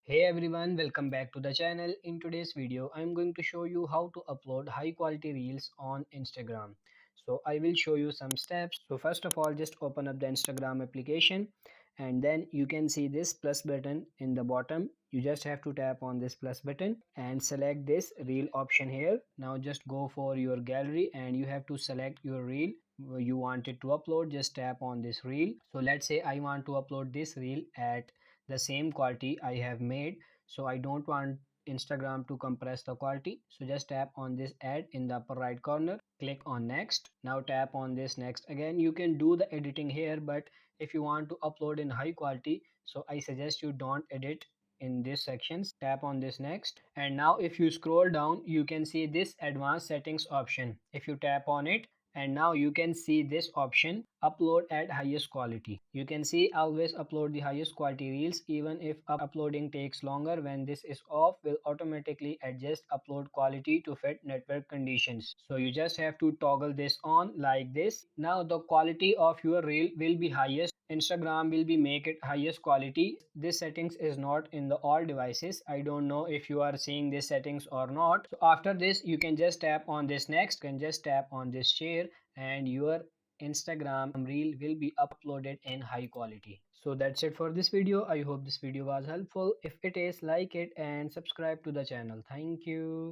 Hey everyone, welcome back to the channel. In today's video, I'm going to show you how to upload high quality reels on Instagram. So I will show you some steps. So first of all, just open up the Instagram application and then you can see this plus button in the bottom. You just have to tap on this plus button and select this reel option here. Now just go for your gallery and you have to select your reel you wanted to upload. Just tap on this reel. So let's say I want to upload this reel at the same quality I have made, so I don't want Instagram to compress the quality. So just tap on this add in the upper right corner, click on next. Now tap on this next again. You can do the editing here, but if you want to upload in high quality, so I suggest you don't edit in this sections. Tap on this next, and now if you scroll down you can see this advanced settings option. If you tap on it, and now you can see this option upload at highest quality. You can see always upload the highest quality reels. Even if uploading takes longer, when this is off, will automatically adjust upload quality to fit network conditions. So you just have to toggle this on like this. Now the quality of your reel will be highest. Instagram will be make it highest quality. This settings is not in the all devices. I don't know if you are seeing this settings or not. So after this you can just tap on this next, can just tap on this share, and your Instagram reel will be uploaded in high quality. So that's it for this video. I hope this video was helpful. If it is, like it and subscribe to the channel. Thank you.